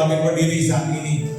kami berdiri saat ini.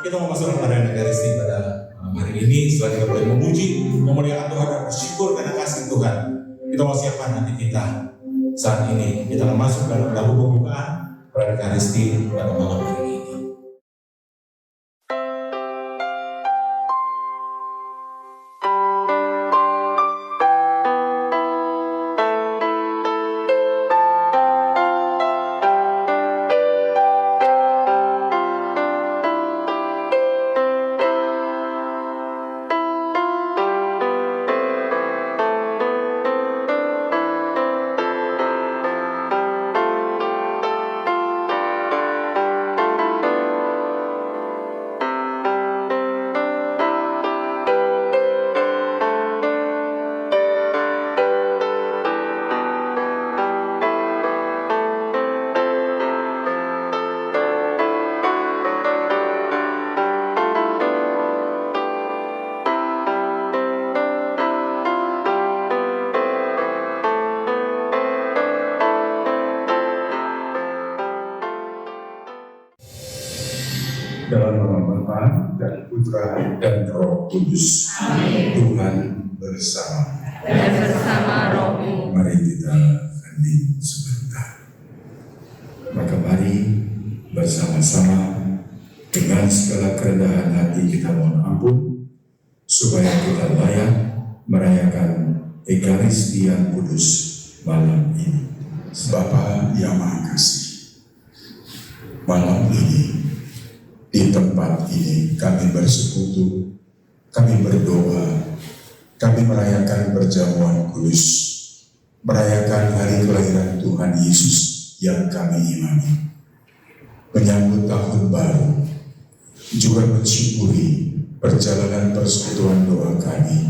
Kita mau masuk kepada Ekaristi pada hari ini. Setelah kita boleh memuji, memuliakan Tuhan dan bersyukur karena kasih Tuhan, kita mau siapkan nanti kita saat ini. Kita akan masuk dalam lagu pembukaan pada Ekaristi pada malam hari ini. Dalam nama Bapa dan Putra dan Roh Kudus. Amin. Tuhan bersama. Dan bersama rohmu. Mari kita hening sebentar. Maka mari bersama-sama dengan segala kerendahan hati kita mohon ampun, supaya kita layak merayakan Ekaristi yang kudus malam ini. Bapa yang Maha Kasih, malam ini di tempat ini kami bersekutu, kami berdoa, kami merayakan perjamuan kudus, merayakan hari kelahiran Tuhan Yesus yang kami imani, menyambut tahun baru, juga mensyukuri perjalanan persekutuan doa kami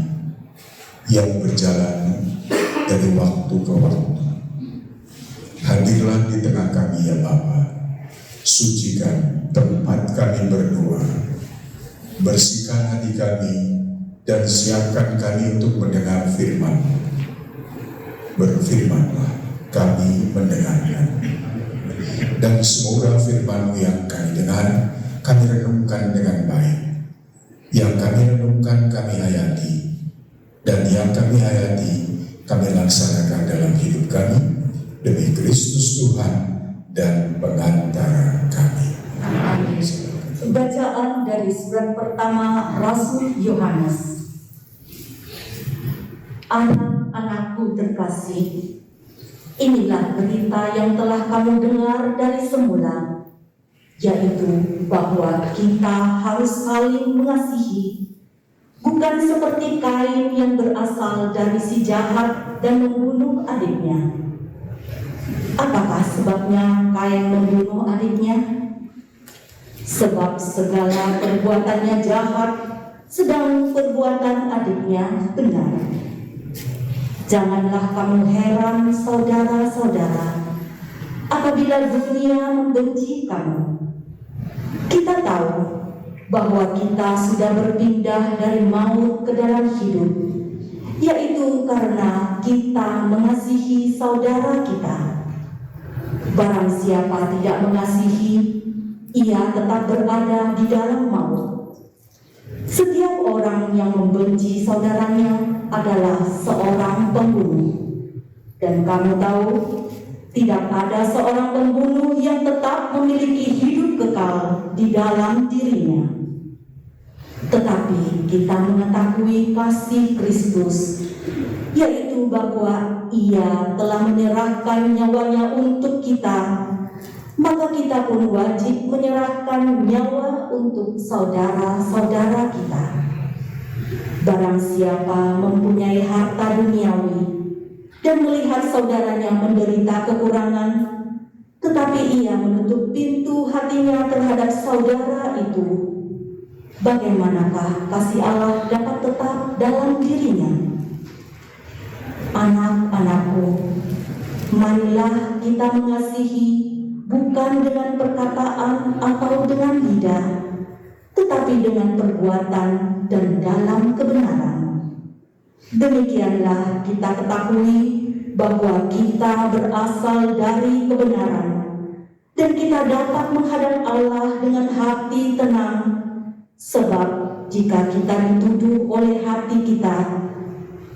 yang berjalan dari waktu ke waktu. Hadirlah di tengah kami ya Bapa, sucikan tempat kami berdoa, bersihkan hati kami, dan siapkan kami untuk mendengar firman. Berfirmanlah, kami mendengarkan. Dan semoga firman-Mu yang kami dengar, kami renungkan dengan baik. Yang kami renungkan, kami hayati. Dan yang kami hayati, kami laksanakan dalam hidup kami, demi Kristus Tuhan dan pengantara kami. Amin. Bacaan dari surat pertama Rasul Yohanes. Anak-anakku terkasih, inilah berita yang telah kamu dengar dari semula, yaitu bahwa kita harus saling mengasihi, bukan seperti Kain yang berasal dari si jahat dan membunuh adiknya. Apakah sebabnya Kain membunuh adiknya? Sebab segala perbuatannya jahat, sedang perbuatan adiknya benar. Janganlah kamu heran, saudara-saudara, apabila dunia membenci kamu. Kita tahu bahwa kita sudah berpindah dari maut ke dalam hidup, yaitu karena kita mengasihi saudara kita. Barang siapa tidak mengasihi, ia tetap berada di dalam maut. Setiap orang yang membenci saudaranya adalah seorang pembunuh. Dan kamu tahu, tidak ada seorang pembunuh yang tetap memiliki hidup kekal di dalam dirinya. Tetapi kita mengetahui kasih Kristus, yaitu bahwa Ia telah menyerahkan nyawanya untuk kita, maka kita pun wajib menyerahkan nyawa untuk saudara-saudara kita. Barang siapa mempunyai harta duniawi dan melihat saudaranya menderita kekurangan, tetapi ia menutup pintu hatinya terhadap saudara itu, bagaimanakah kasih Allah dapat tetap dalam dirinya? Anak-anakku, marilah kita mengasihi bukan dengan perkataan atau dengan lidah, tetapi dengan perbuatan dan dalam kebenaran. Demikianlah kita ketahui bahwa kita berasal dari kebenaran, dan kita dapat menghadap Allah dengan hati tenang, sebab jika kita dituduh oleh hati kita,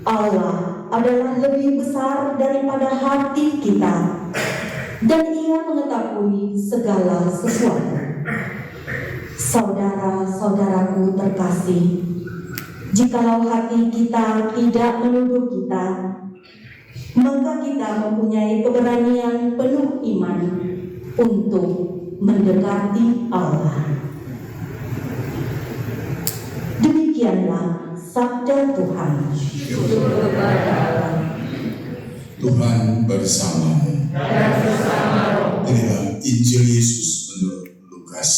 Allah adalah lebih besar daripada hati kita, dan Ia mengetahui segala sesuatu. Saudara-saudaraku terkasih, jikalau hati kita tidak menuduh kita, maka kita mempunyai keberanian penuh iman untuk mendekati Allah. Demikianlah sabda Tuhan. Tuhan bersamamu. Inilah Injil Yesus menurut Lukas.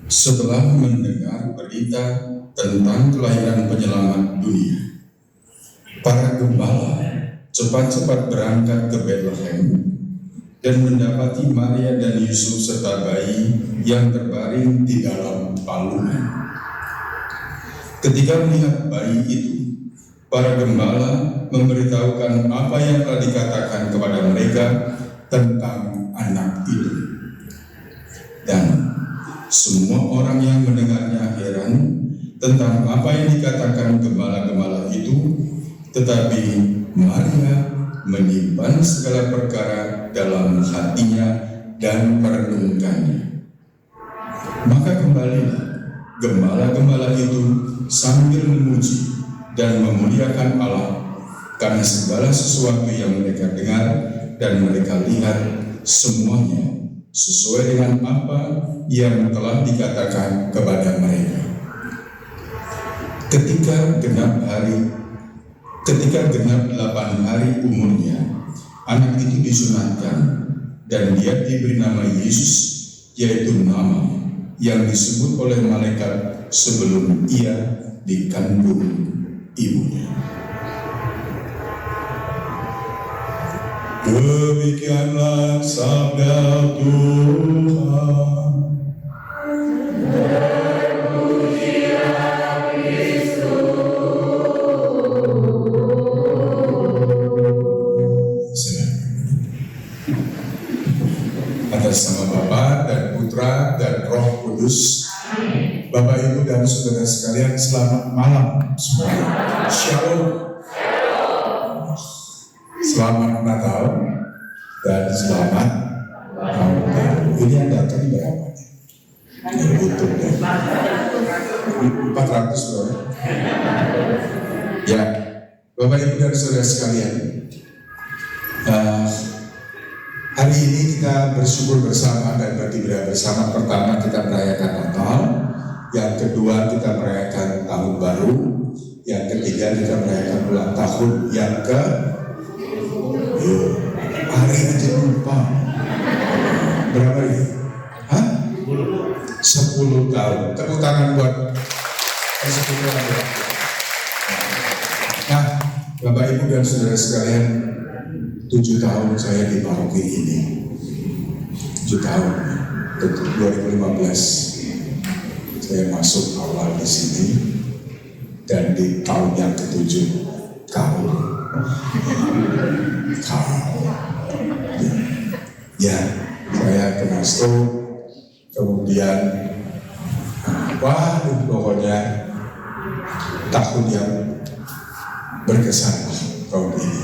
Setelah mendengar berita tentang kelahiran penyelamat dunia, para gembala cepat-cepat berangkat ke Bethlehem dan mendapati Maria dan Yusuf serta bayi yang terbaring di dalam palungan. Ketika melihat bayi itu, para gembala memberitahukan apa yang telah dikatakan kepada mereka tentang anak itu. Dan semua orang yang mendengarnya heran tentang apa yang dikatakan gembala-gembala itu, tetapi Maria menyimpan segala perkara dalam hatinya dan merenungkannya. Maka kembalilah gembala-gembala itu sambil memuji dan memuliakan Allah karena segala sesuatu yang mereka dengar dan mereka lihat, semuanya sesuai dengan apa yang telah dikatakan kepada mereka. Ketika genap 8 hari umurnya, anak itu disunatkan dan dia diberi nama Yesus, yaitu nama yang disebut oleh malaikat sebelum ia dikandung ibunya. Demikianlah sabda Tuhan. Atas nama Bapa dan Putra dan Roh Kudus. Bapak, Ibu, dan saudara sekalian, selamat malam semuanya. Shalom. Selamat Natal dan selamat Tahun Baru. Ini yang datang berapa? Ini butuh deh. 400 loh. Ya, Bapak, Ibu, dan saudara sekalian, hari ini kita bersyukur bersama dan beribadah bersama. Pertama, kita merayakan Natal. Yang kedua, kita merayakan Tahun Baru. Yang ketiga, kita merayakan ulang tahun. Yang ke hari aja lupa. Berapa ini? 10 tahun. Tepuk tangan buat 10 tahun. Nah, Bapak, Ibu, dan saudara sekalian, 7 tahun saya di paroki ini. 7 tahun. 2015 saya masuk awal di sini, dan di tahun yang ke-7 kau. Ya, saya kena stroke, kemudian pokoknya tahun yang berkesan tahun ini.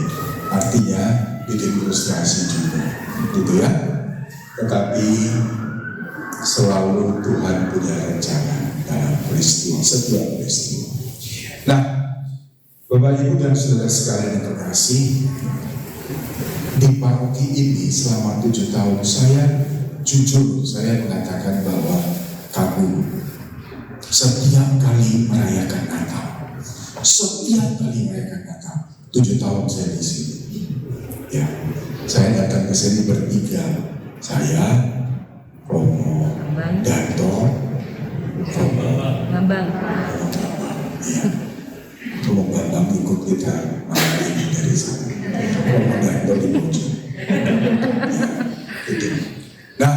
Artinya bikin frustrasi juga, gitu ya. Tetapi selalu Tuhan punya rencana dalam peristiwa, setiap peristiwa. Nah, Bapak Ibu dan saudara sekalian yang terkasih, di paroki ini selama 7 tahun saya jujur mengatakan bahwa kagum setiap kali merayakan Natal. Setiap kali merayakan Natal, 7 tahun saya di sini. Ya, saya datang ke sini bertiga. Saya, Romo, Danto, Romo Bambang. ya. Romo Bambang ikut kita malam ini dari sana. Romo Danto di ujung. Ya, itu. Nah,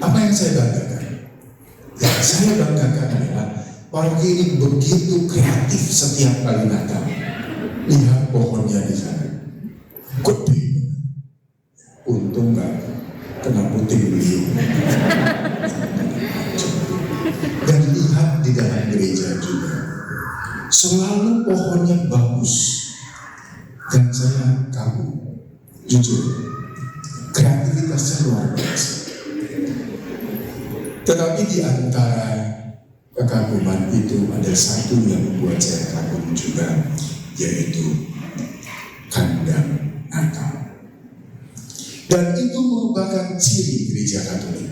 apa yang saya banggakan? Yang saya banggakan adalah paroki ini begitu kreatif setiap kali Natal. Lihat pohonnya di sana, gede. Untung nggak kena puting beliung. Dan lihat di dalam gereja juga, selalu pohonnya bagus. Dan saya kagum, jujur, kreativitasnya luar biasa. Tetapi di antara kekaguman itu ada satu yang membuat saya kagum juga, yaitu kandang Natal. Dan itu merupakan ciri gereja Katolik.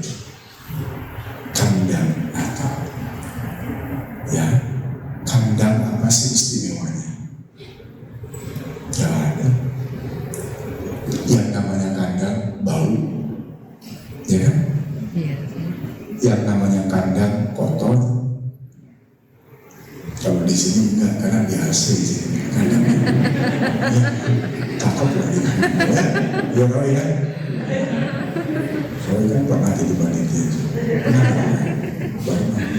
Kandang Natal. Ya, kandang apa sih istimewanya? Ya ada. Yang namanya kandang bau, ya kan? Iya. Yang namanya kandang kotor. Kalau di sini enggak, karena di AC sini kandang. Ya, cakep lagi. Ya Roy kan? Roy kan pernah jadi panitia. Pernah.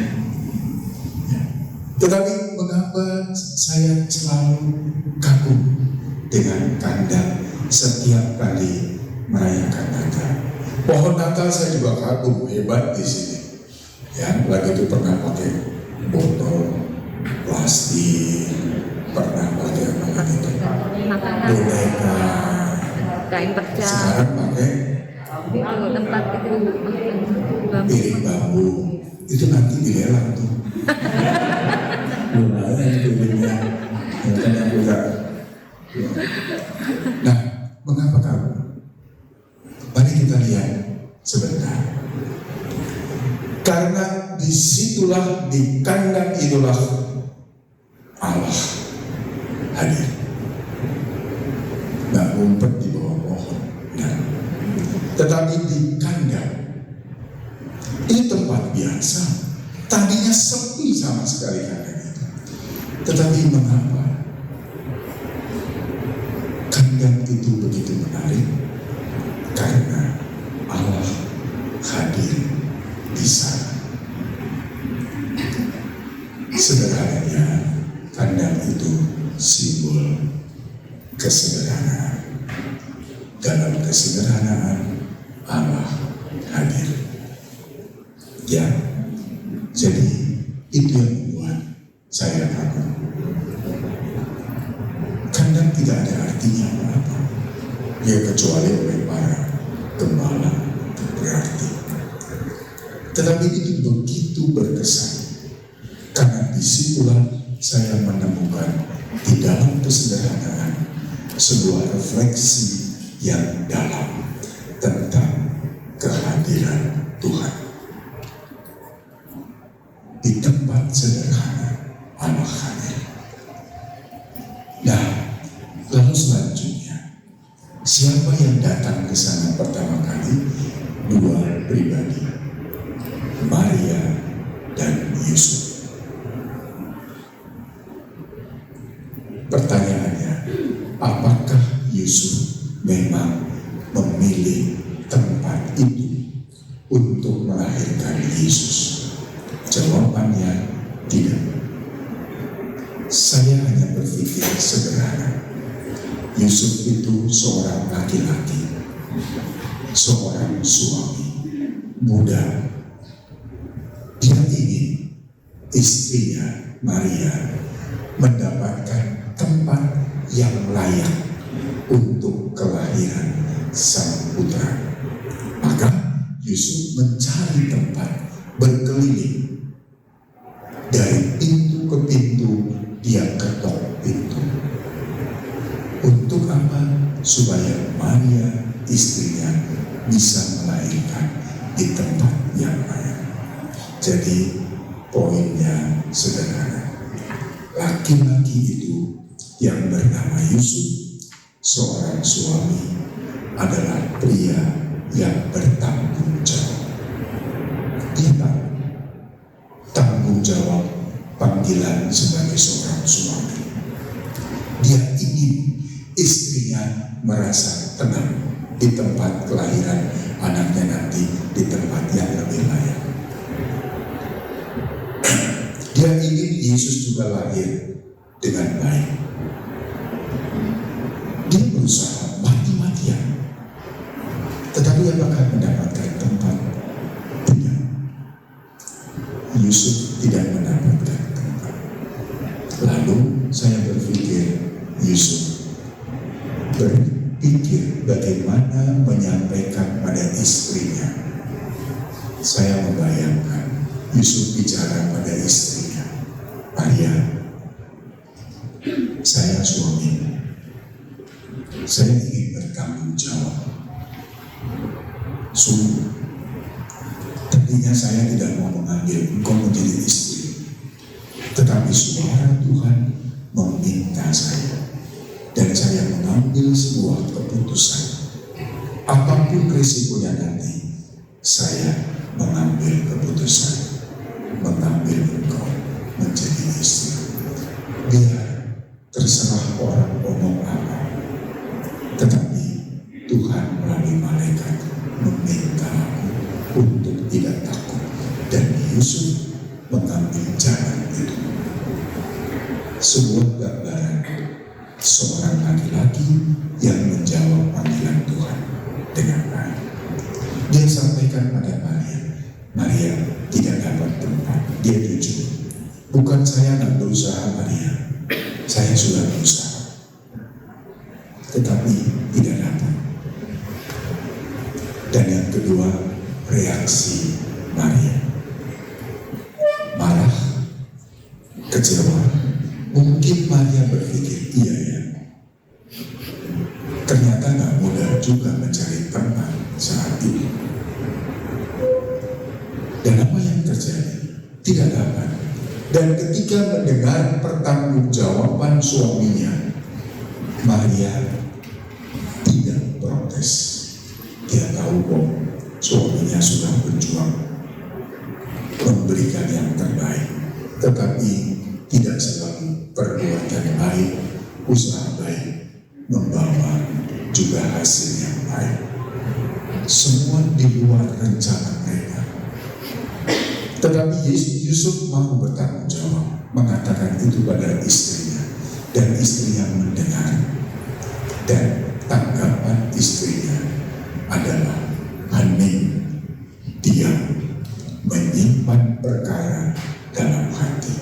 Tetapi mengapa saya selalu kagum dengan kandang setiap kali merayakan Natal? Pohon Natal saya juga kagum, hebat di sini. Ya, lagi itu pernah pakai botol plastik, pernah pakai apa lagi itu? Boneka. Kain pecah. Sekarang pakai Itu tempat itu bambu. piring bambu. Itu nanti dilelang tuh. Lumayan piringnya. Ya kan aku enggak. Nah, mengapa kamu? Mari kita lihat sebentar. Karena disitulah, di kandang itulah Allah hadir. Nggak ngumpet di bawah pohon. Nah, tetapi di kandang ini tempat biasa. Tadinya sepi sama sekali kandang itu. Tetapi mengapa kandang itu begitu menarik? Karena Allah hadir di sana. Sederhananya, kandang itu simbol kesederhanaan. Dalam kesederhanaan Allah hadir. Ya, jadi itu yang membuat saya kagum. Kandang tidak ada artinya apa-apa. Ya kecuali oleh para gembala berarti. Tetapi itu begitu berkesan. Karena disitulah saya menemukan di dalam kesederhanaan sebuah refleksi yang dalam tentang kehadiran Tuhan. Di tempat sederhana Allah hadir. Nah, lalu selanjutnya, siapa yang datang ke sana pertama kali? Dua pribadi, Maria dan Yusuf. Pertanyaannya, apakah Yusuf memang memilih tempat itu untuk melahirkan Yesus? Jawabannya tidak. Saya hanya berpikir sederhana. Yusuf itu seorang laki-laki, seorang suami muda. Dia ingin istrinya Maria mendapatkan tempat yang layak untuk kelahiran sang putra. Maka Yusuf mencari tempat, berkeliling dari pintu ke pintu. Dia Untuk apa? Supaya Maria istrinya bisa melahirkan di tempat yang layak. Jadi poinnya sederhana. Laki-laki itu yang bernama Yusuf, seorang suami, adalah pria yang bertanggung jawab. Dia tahu tanggung jawab panggilan sebagai seorang suami. Dia ingin istrinya merasa tenang di tempat kelahiran anaknya nanti, di tempat yang lebih layak. Dia ingin Yesus juga lahir dengan baik. Dia berusaha mati-matian, tetapi apakah mendapatkan tempat? Tidak. Yusuf tidak mendapatkan tempat. Lalu saya berpikir, Yusuf berpikir bagaimana menyampaikan pada istrinya. Saya membayangkan Yusuf bicara pada istrinya, Maria, saya suamimu, saya ingin bertanggung jawab. Sungguh, tadinya saya tidak mau mengambil engkau menjadi istri, tetapi suara Tuhan meminta saya, dan saya mengambil sebuah keputusan. Apapun risikonya nanti, saya mengambil keputusan, mengambil engkau menjadi istri. Biar terserah orang ngomong apa, tetapi Tuhan melalui malaikat meminta aku untuk tidak takut, dan Yusuf mengambil jalan itu. Sebuah gambaran seorang laki-laki yang menjawab panggilan Tuhan dengan baik. Dia sampaikan pada Maria, Maria tidak dapat tempat. Dia jujur, bukan saya yang berusaha Maria, saya sudah berusaha, tetapi tidak dapat. Dan yang kedua, reaksi Maria, marah, kecewa. Mungkin Maria berpikir, iya ya, ternyata gak mudah juga mencari tempat saat ini. Dan apa yang terjadi? Tidak dapat. Dan ketika mendengar pertanggungjawaban suaminya, Maria tidak protes. Dia tahu kok suaminya sudah berjuang memberikan yang terbaik, tetapi tidak selalu perbuatan baik, usaha baik membawa juga hasil yang baik. Semua di luar rencana mereka. Tetapi Yusuf mau bertanggung jawab, mengatakan itu pada istrinya, dan istrinya mendengar. Dan tanggapan istrinya adalah hening, diam, menyimpan perkara dalam hati.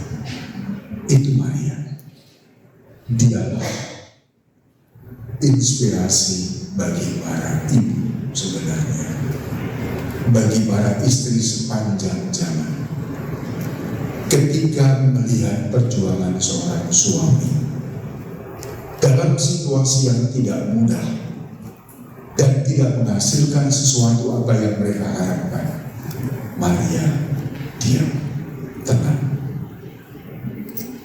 Itu Maria. Dialah inspirasi bagi para ibu sebenarnya, bagi para istri sepanjang zaman. Ketika melihat perjuangan seorang suami dalam situasi yang tidak mudah dan tidak menghasilkan sesuatu apa yang mereka harapkan, Maria diam, tenang.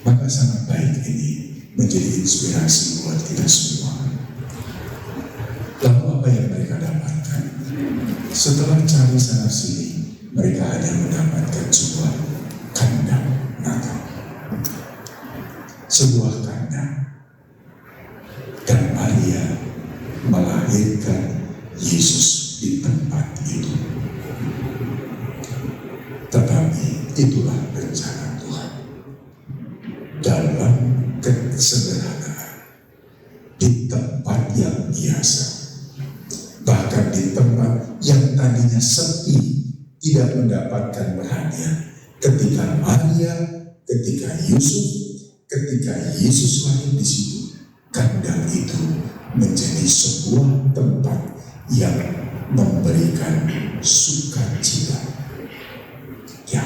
Maka sangat baik ini menjadi inspirasi buat kita semua. Lalu apa yang mereka dapatkan? Setelah cari sana sini, mereka hanya mendapatkan sebuah kandang Natal, sebuah kandang, dan Maria melahirkan Yesus di tempat itu. Tetapi itulah rencana Tuhan. Dalam kesederhanaan, di tempat yang biasa, bahkan di tempat yang tadinya sepi, tidak mendapatkan perhatian. Ketika Maria, ketika Yusuf, ketika Yesus lahir di situ, kandang itu menjadi sebuah tempat yang memberikan sukacita. Ya,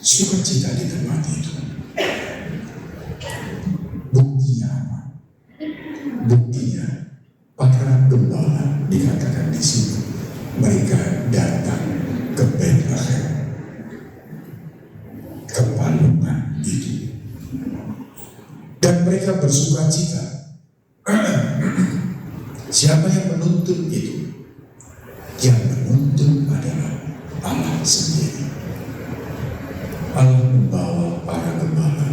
sukacita di tempat itu. Buktinya apa? Buktinya, para gembala dikatakan di situ, mereka datang ke Bethlehem, ke palungan itu, dan mereka bersukacita. Siapa yang menuntun itu? Yang menuntun adalah Allah sendiri. Allah membawa para gembala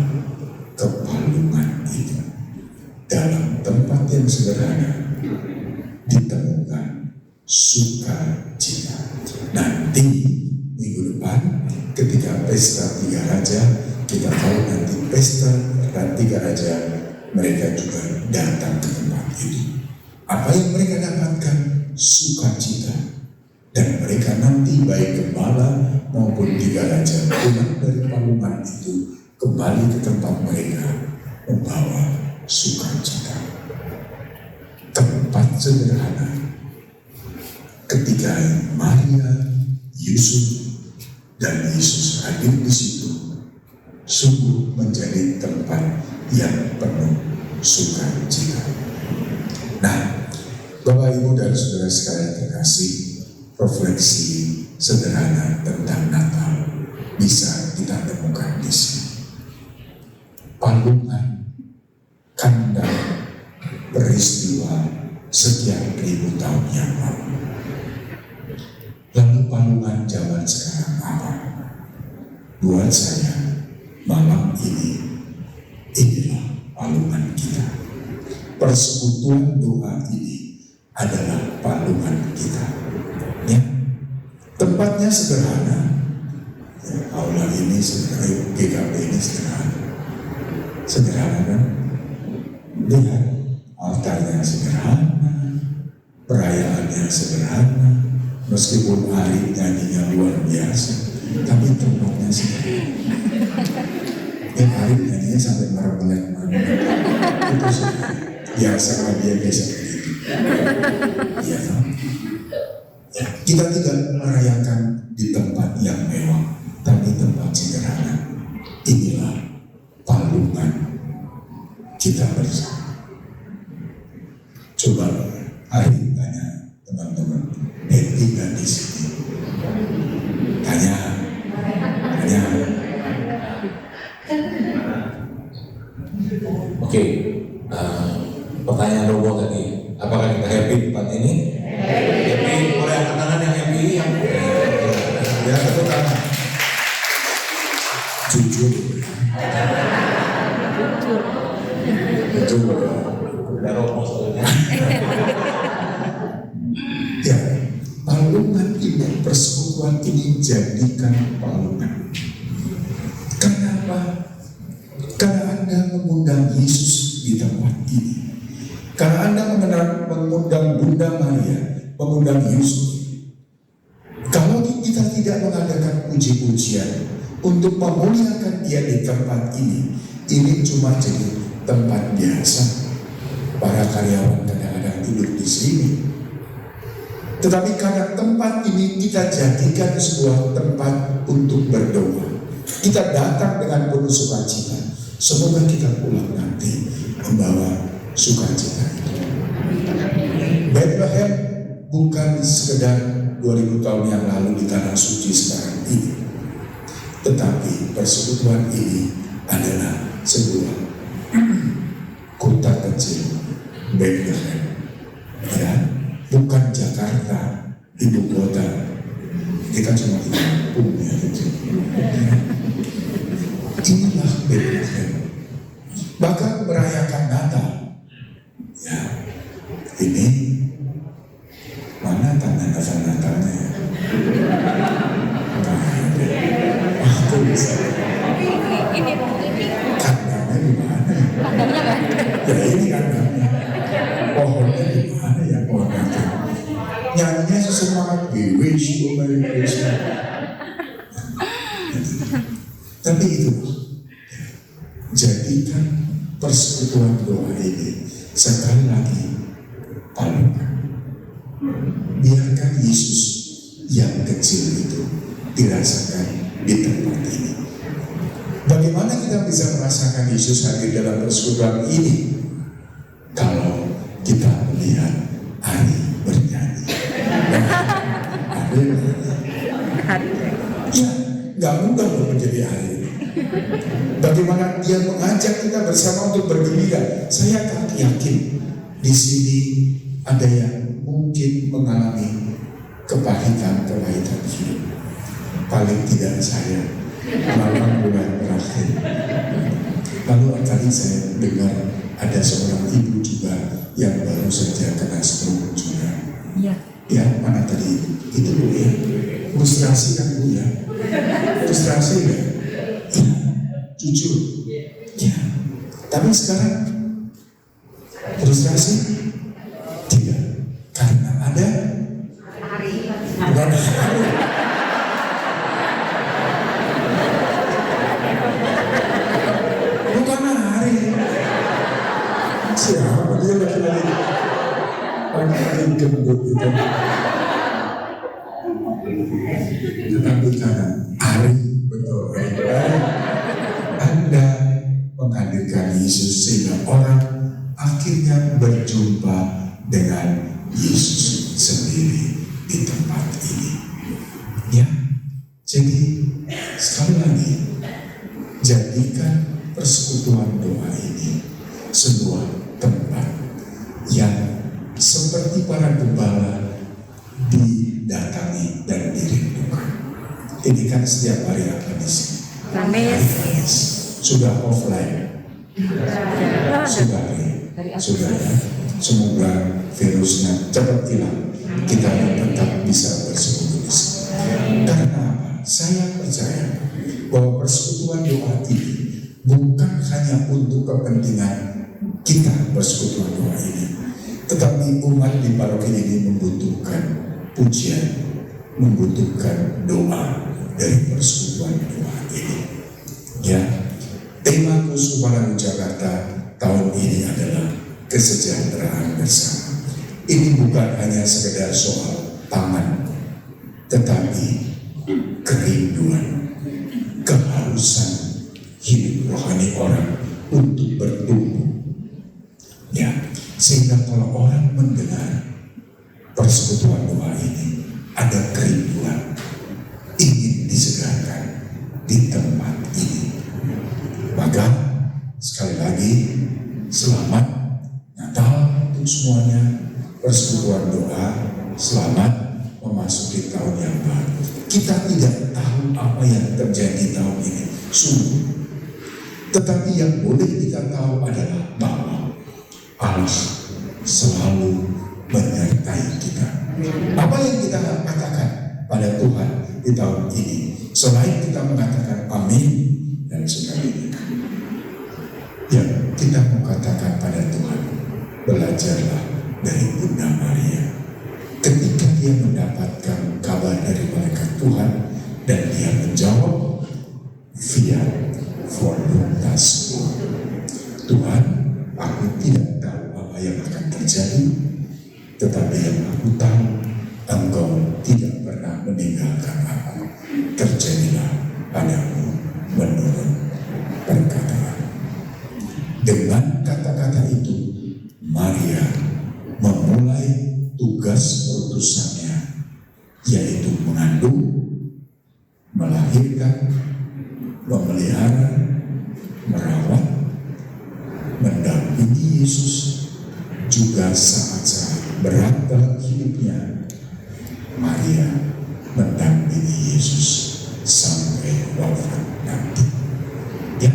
ke palungan itu. Dalam tempat yang sederhana ditemukan sukacita. Nanti minggu depan ketika pesta Tiga Raja, kita tahu nanti pesta dan Tiga Raja, mereka juga datang ke tempat itu. Apa yang mereka dapatkan? Sukacita. Dan mereka nanti baik gembala maupun Tiga Raja pulang dari palungan itu kembali ke tempat mereka membawa sukacita. Tempat sederhana ketika Maria, Yusuf, dan Yesus hadir di situ sungguh menjadi tempat yang penuh sukacita. Nah, Bapak Ibu dan Saudara sekalian terkasih, refleksi sederhana tentang Natal bisa kita temukan di sini. Palungan kandang peristiwa sekian ribu tahun yang lalu. Lalu palungan zaman sekarang apa? Buat saya, malam ini, inilah palungan kita. Persekutuan doa ini adalah palungan kita. Ya. Tempatnya sederhana. Ya, aula ini sederhana, GKP ini sederhana. Sederhana kan? Lihat, altarnya sederhana, perayaannya sederhana, meskipun Ari nyanyinya luar biasa, tapi tempatnya sederhana. Ari nyanyinya sampai meremlet-meremlet, itu sederhana. Biasa dia biasa begitu. Ya, ya, kita tidak merayakan di tempat yang mewah, tapi tempat sederhana. Inilah palungan kita bersama. Coba Ari tanya teman-teman, happy nggak di sini? Tanya. Oke, pertanyaan Robo tadi, apakah kita happy di tempat ini? Happy, boleh angkat tangan yang happy, yang ya tepuk tangan. Jujur. Udah Robo soalnya. Ya, palungan ini, persekutuan ini jadikan palungan. Kenapa? Karena Anda mengundang Yesus di tempat ini. Karena Anda mengundang Bunda Maria, mengundang Yusuf. Kalau kita tidak mengadakan puji-pujian untuk memuliakan Dia di tempat ini cuma jadi tempat biasa. Para karyawan kadang-kadang tidur di sini. Tetapi karena tempat ini kita jadikan sebuah tempat untuk berdoa. Kita datang dengan penuh sukacita. Semoga kita pulang nanti membawa sukacita. Bethlehem bukan sekedar 2000 tahun yang lalu di tanah suci sekarang ini. Tetapi persekutuan ini adalah sebuah kota kecil, Bethlehem. Ya, bukan Jakarta, ibu kota. Kita cuma di kampung ya gitu. Inilah Bethlehem. Bahkan merayakan Natal. Ya, ini mana tanda-tanda Natalnya ya? Aku bisa. Ini Kandangnya di mana? kandangnya kan? Ya ini kandangnya. Pohonnya di mana ya pohonnya? Nyanyinya sesemangat We wish you Merry Christmas. Tapi itu jadikan persekutuan doa ini sekali lagi palungan. Biarkan Yesus yang kecil itu dirasakan di tempat ini. Bagaimana kita bisa merasakan Yesus hadir dalam persekutuan ini? kalau kita melihat Ari bernyanyi. Ari ya, nggak mudah loh menjadi Ari. Bagaimana dia mengajak kita bersama untuk bergembira. Saya tak yakin di sini ada yang mungkin mengalami kepahitan hidup. Paling tidak saya 8 bulan terakhir. Lalu tadi saya dengar ada seorang ibu juga yang baru saja kena stroke juga. Iya. Ya, mana tadi itu Bu ya? Frustrasi kan Bu ya? Frustrasi ya? Ya, jujur. Ya. Tapi sekarang frustrasi tidak, karena ada bukan hari. Siapa dia laki-laki? Laki-laki gendut itu. Tetapi karena hari betul, Anda menghadirkan Yesus sehingga orang akhirnya berjumpa dengan Yesus sendiri di tempat ini. Ya, jadi sekali lagi jadikan persekutuan doa ini sebuah tempat yang seperti para gembala didatangi dan dirindukan. Ini kan setiap hari apa di sini? Kamis. Sudah offline. Sudah ya. Semoga virusnya cepat hilang. Kita tetap bisa bersekutu di sini. Karena apa? Saya percaya bahwa persekutuan doa ini bukan hanya untuk kepentingan kita persekutuan doa ini, tetapi umat di paroki ini membutuhkan pujian, membutuhkan doa dari persekutuan doa ini. Ya, tema Keuskupan Jakarta tahun ini adalah kesejahteraan bersama. Ini bukan hanya sekedar soal pangan, tetapi kerinduan, kehausan hidup rohani orang untuk bertumbuh. Ya, sehingga kalau orang mendengar persekutuan doa ini, ada kerinduan ingin disegarkan di tempat ini. Maka sekali lagi selamat Natal untuk semuanya, persekutuan doa, selamat memasuki tahun yang baru. Kita tidak tahu apa yang terjadi tahun ini, sungguh. Tetapi yang boleh kita tahu adalah bahwa Allah selalu menyertai kita. Apa yang kita katakan pada Tuhan di tahun ini, selain kita mengatakan amin dan sebagainya, yang kita mau katakan pada Tuhan, belajarlah dari Bunda Maria. Ketika dia mendapatkan kabar dari malaikat Tuhan dan dia menjawab, fiat voluntas Tuhan, aku tidak tahu apa yang akan terjadi, tetapi yang aku tahu, Engkau tidak pernah meninggalkan aku. Terjadilah padamu menurut perkataan. Dengan kata-kata itu, Maria memulai tugas perutusannya, yaitu mengandung, melahirkan, memelihara, merawat, mendampingi Yesus, juga saat-saat berat dalam hidupnya, Maria mendampingi Yesus sampai wafat nanti. Ya,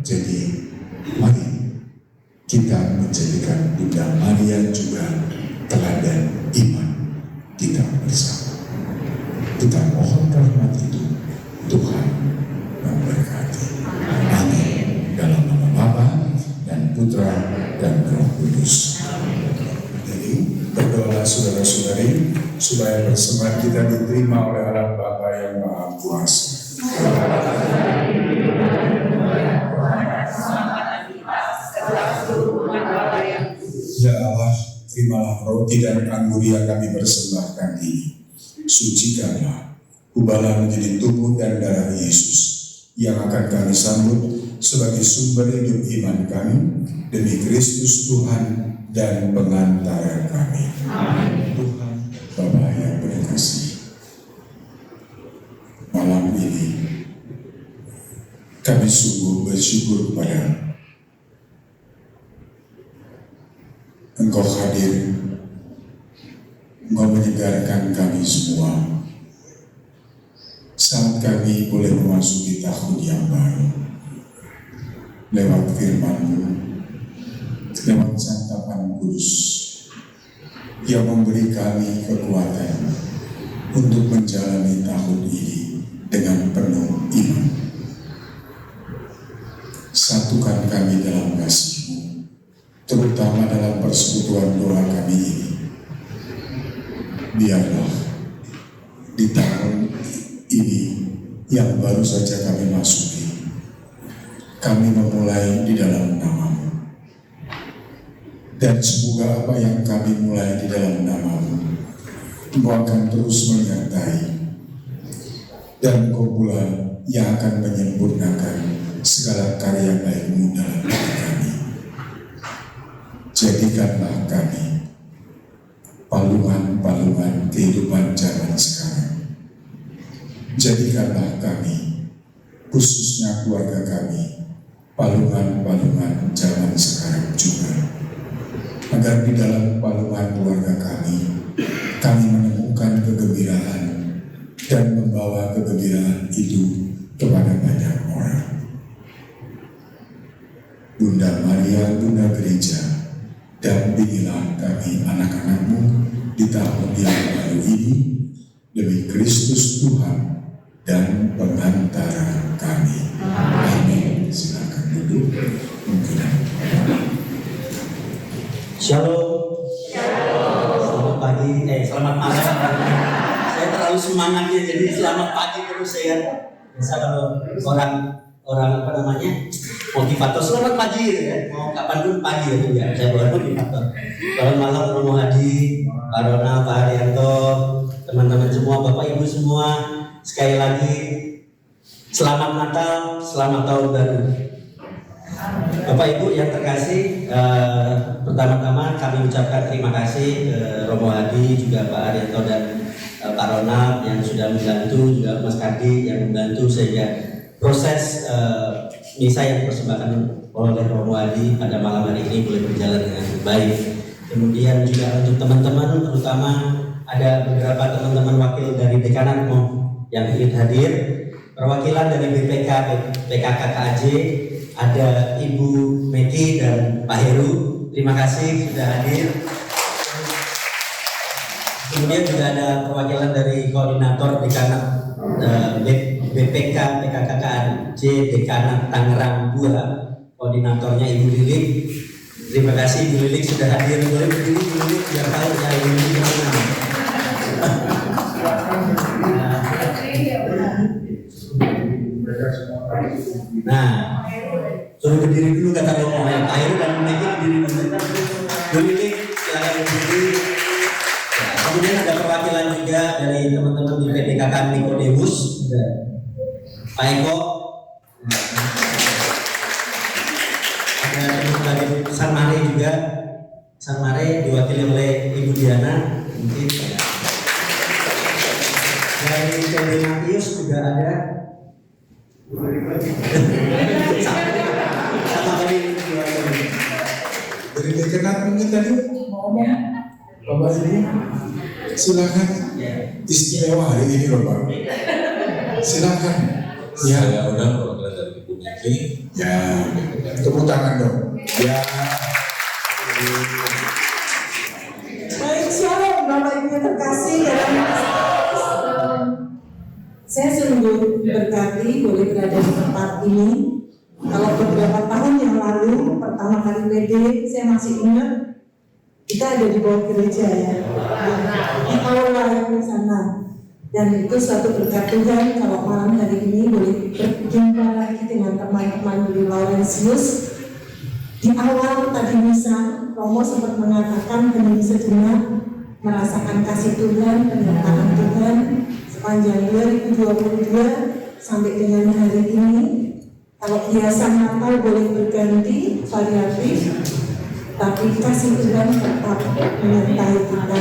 jadi mari kita menjadikan Bunda Maria juga teladan iman kita bersama. Kita mohon rahmat itu, Tuhan memberkati. Amin. Dalam nama Bapa dan Putra dan Roh Kudus. Jadi berdoa saudara-saudari supaya persembahan kita diterima oleh Allah Bapa yang Maha Kuasa. Ya Allah, terimalah roti dan anggur yang kami persembahkan ini. Sucikanlah, ubahlah menjadi tubuh dan darah Yesus yang akan kami sambut sebagai sumber hidup iman kami, demi Kristus Tuhan dan pengantara kami. Tuhan Bapa yang berkasih, malam ini kami sungguh bersyukur kepada Engkau hadir, Engkau menyegarkan kami semua saat kami boleh memasuki tahun yang baru lewat firman-Mu, lewat santapan kudus yang memberi kami kekuatan untuk menjalani tahun ini dengan penuh iman. Satukan kami dalam kasih-Mu, terutama dalam persekutuan doa kami ini. Biarlah di tahun ini yang baru saja kami masuki, kami memulai di dalam nama-Mu. Dan semoga apa yang kami mulai di dalam nama-Mu, Engkau akan terus menyertai, dan Engkau pula yang akan menyempurnakan segala karya baik-Mu dalam hidup kami. Jadikanlah kami palungan-palungan kehidupan zaman sekarang. Jadikanlah kami, khususnya keluarga kami, palungan-palungan zaman sekarang juga. Agar di dalam palungan keluarga kami menemukan kegembiraan dan membawa kegembiraan itu kepada banyak orang. Bunda Maria, Bunda Gereja, dampingilah kami anak-anak-Mu di tahun yang baru ini, demi Kristus Tuhan dan pengantara kami. Amin. Silakan duduk. Shalom. Selamat pagi. Selamat malam. Saya terlalu semangat ya, jadi selamat pagi terus saya. Biasa kalau orang apa namanya motivator selamat pagi gitu ya. Mau kapan pun pagi ya. Saya bukan motivator. Selamat malam Romo Hadi, Pak Rona, Pak Haryanto, teman-teman semua, Bapak Ibu semua. Sekali lagi selamat Natal, selamat tahun baru. Bapak Ibu yang terkasih, pertama-tama kami ucapkan terima kasih ke Romo Hadi, juga Pak Haryanto dan Pak Ronald yang sudah membantu, juga Mas Kardi yang membantu sehingga proses misa yang dipersembahkan oleh Romo Hadi pada malam hari ini boleh berjalan dengan baik. Kemudian juga untuk teman-teman, terutama ada beberapa teman-teman wakil dari dekanat yang ingin hadir, perwakilan dari BPK, PKKKJ, ada Ibu Meki dan Pak Heru, terima kasih sudah hadir. Kemudian juga ada perwakilan dari koordinator dekanat BPK PKKKJ Dekanat Tangerang 2, koordinatornya Ibu Lilik. Terima kasih Ibu Lilik sudah hadir. Boleh berdiri Ibu Lilik biar tahu ya Ibu Lilik mana. Nah, suruh berdiri dulu kata Romo ya. Pak Heru dan Bu Meki berdiri dulu. Bu Lilik silakan berdiri. Kemudian ada perwakilan juga dari teman-teman di PDKK Nikodemus, Pak Eko, ada dari Sanmare juga, Sanmare diwakili oleh Ibu Diana, mungkin dari PD Matius juga ada, sama tadi diwakili Dari dekanat mungkin tadi mau ngomong, Bapak Ibu, silakan. Istimewa hari ini Bapak. Silakan. Ya. Saya undang perwakilan dari Ibu Meki. Ya, tepuk tangan dong. Ya. Baik, shalom Bapak Ibu yang terkasih dalam saya sungguh berkati boleh berada di tempat ini. Kalau beberapa tahun yang lalu pertama kali PD, saya masih ingat kita ada di bawah gereja ya, di aula yang di sana. Dan itu suatu berkat Tuhan kalau malam hari ini boleh berjumpa lagi dengan teman-teman dari Laurentius. Di awal tadi misa, Romo sempat mengatakan hening sejenak, merasakan kasih Tuhan, penyertaan Tuhan sepanjang 2022 sampai dengan hari ini. Kalau hiasan Natal boleh berganti, variatif, tapi kasih Tuhan tetap menyertai kita.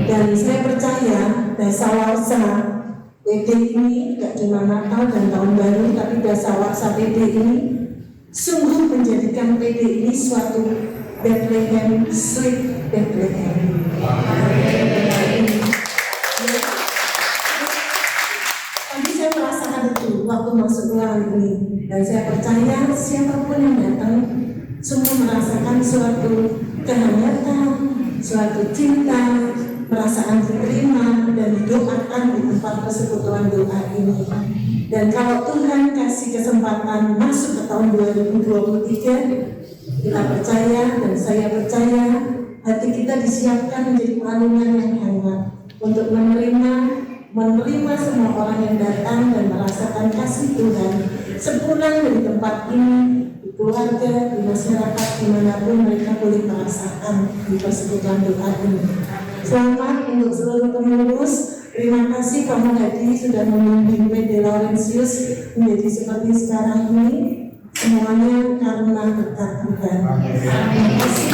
Dan saya percaya dasawarsa PD ini tidak cuma Natal dan Tahun Baru, tapi dasawarsa PD ini sungguh menjadikan PD ini suatu Bethlehem, sweet Bethlehem. Tadi saya merasakan itu waktu masuk ruangan ini, dan saya percaya siapapun yang datang sungguh merasakan suatu kehangatan, suatu cinta, perasaan diterima dan didoakan di tempat persekutuan doa ini. Dan kalau Tuhan kasih kesempatan masuk ke tahun 2023, kita percaya dan saya percaya hati kita disiapkan menjadi palungan yang hangat untuk menerima semua orang yang datang dan merasakan kasih Tuhan sepulang dari tempat ini, di keluarga, di masyarakat, dimanapun mereka boleh merasakan di persekutuan doa ini. Selamat untuk seluruh pengurus. Terima kasih Pak Muhadi sudah membimbing PD Laurentius menjadi seperti sekarang ini. Semuanya karena berkat Tuhan. Terima kasih.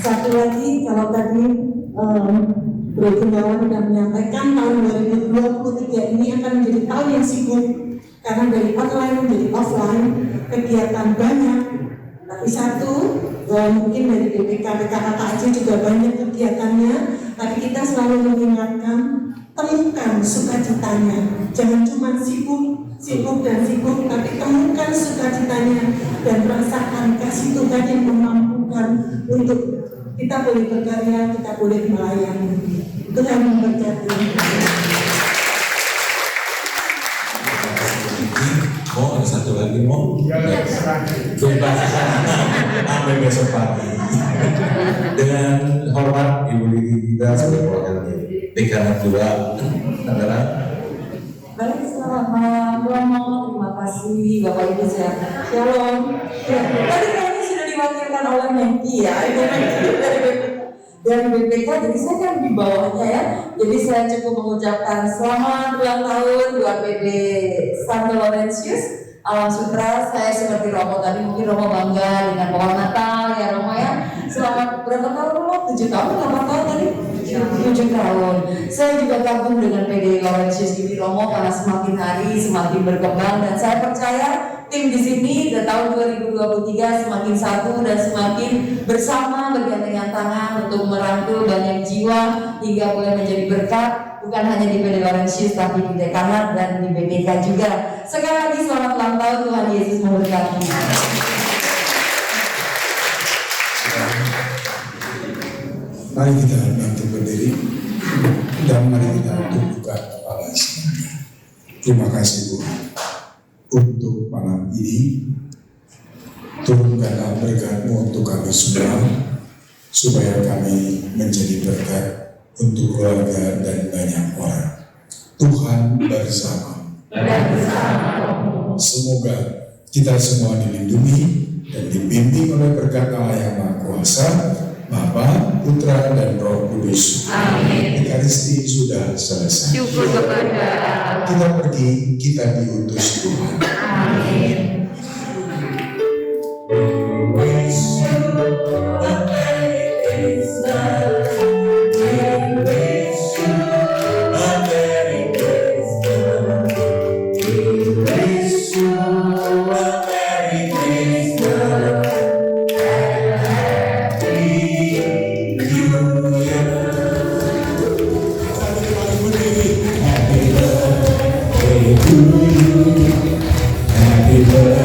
Satu lagi, kalau tadi Bro Gunawan sudah menyampaikan tahun 2023 ini akan menjadi tahun yang sibuk karena dari online menjadi offline kegiatan banyak. Tapi satu, mungkin dari BPK PKKKJ juga banyak kegiatannya, tapi kita selalu mengingatkan temukan sukacitanya. Jangan cuma sibuk, tapi temukan sukacitanya dan rasakan kasih Tuhan yang memampukan untuk kita boleh berkarya, kita boleh melayani. Tuhan memberkati. Mau ada satu lagi mau? Bebas sampai besok pagi. Dengan hormat Ibu Lili kita sebagai wakil Dekan juga adalah. Baik, selamat malam Romo. Terima kasih Bapak Ibu saya. Shalom. Ya, tadi kayaknya sudah diwakilkan oleh Mengki ya, Ibu Mengki dari BPK. Jadi saya kan di bawahnya ya. Jadi saya cukup mengucapkan selamat ulang tahun buat PD Santo Laurentius Alam Sutra. Saya seperti Romo tadi, mungkin Romo bangga dengan pohon Natal ya Romo ya. Selamat berapa tahun Romo? 7 tahun, 8 tahun tadi? 7 tahun. Saya juga kagum dengan PD Laurentius ini Romo karena semakin hari semakin berkembang, dan saya percaya tim di sini di tahun 2023 semakin satu dan semakin bersama bergandengan tangan untuk merangkul banyak jiwa hingga boleh menjadi berkat bukan hanya di PD Laurentius tapi di dekanat dan di BPK juga. Sekali lagi selamat ulang tahun, Tuhan Yesus memberkati. Mari kita bantu berdiri dan mari kita tundukkan kepala semuanya. Terima kasih Tuhan untuk malam ini. Turunkanlah berkat-Mu untuk kami semua, supaya kami menjadi berkat untuk keluarga dan banyak orang. Tuhan bersama. Semoga kita semua dilindungi dan dibimbing oleh berkat Allah yang Maha Kuasa, Bapa, Putra, dan Roh Kudus. Amin. Ekaristi sudah selesai. Syukur kepada Allah. Kita pergi, kita diutus Tuhan. Amin. Happy birthday.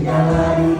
jalani